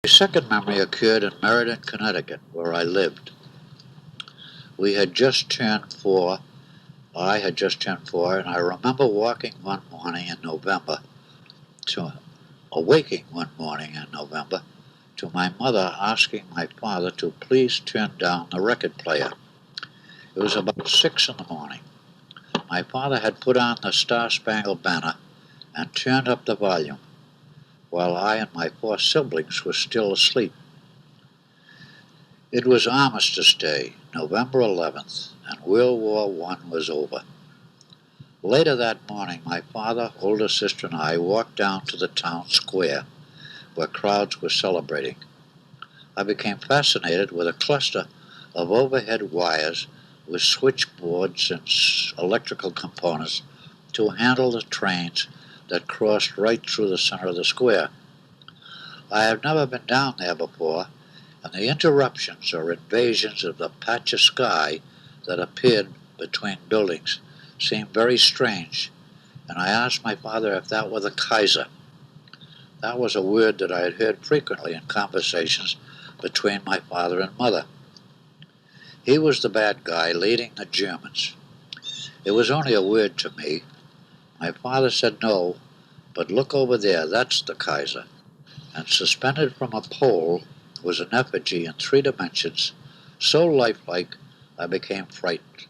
My second memory occurred in Meriden, Connecticut, where I lived. We had just turned 4. I had just turned 4, and I remember walking one morning in November awaking one morning in November to my mother asking my father to please turn down the record player. It was about 6 in the morning. My father had put on the Star-Spangled Banner and turned up the volume, while I and my 4 siblings were still asleep. It was Armistice Day, November 11th, and World War I was over. Later that morning, my father, older sister, and I walked down to the town square, where crowds were celebrating. I became fascinated with a cluster of overhead wires with switchboards and electrical components to handle the trains that crossed right through the center of the square. I have never been down there before, and the interruptions or invasions of the patch of sky that appeared between buildings seemed very strange, and I asked my father if that were the Kaiser. That was a word that I had heard frequently in conversations between my father and mother. He was the bad guy leading the Germans. It was only a word to me. My father said no, but look over there, that's the Kaiser. And suspended from a pole was an effigy in 3 dimensions, so lifelike I became frightened.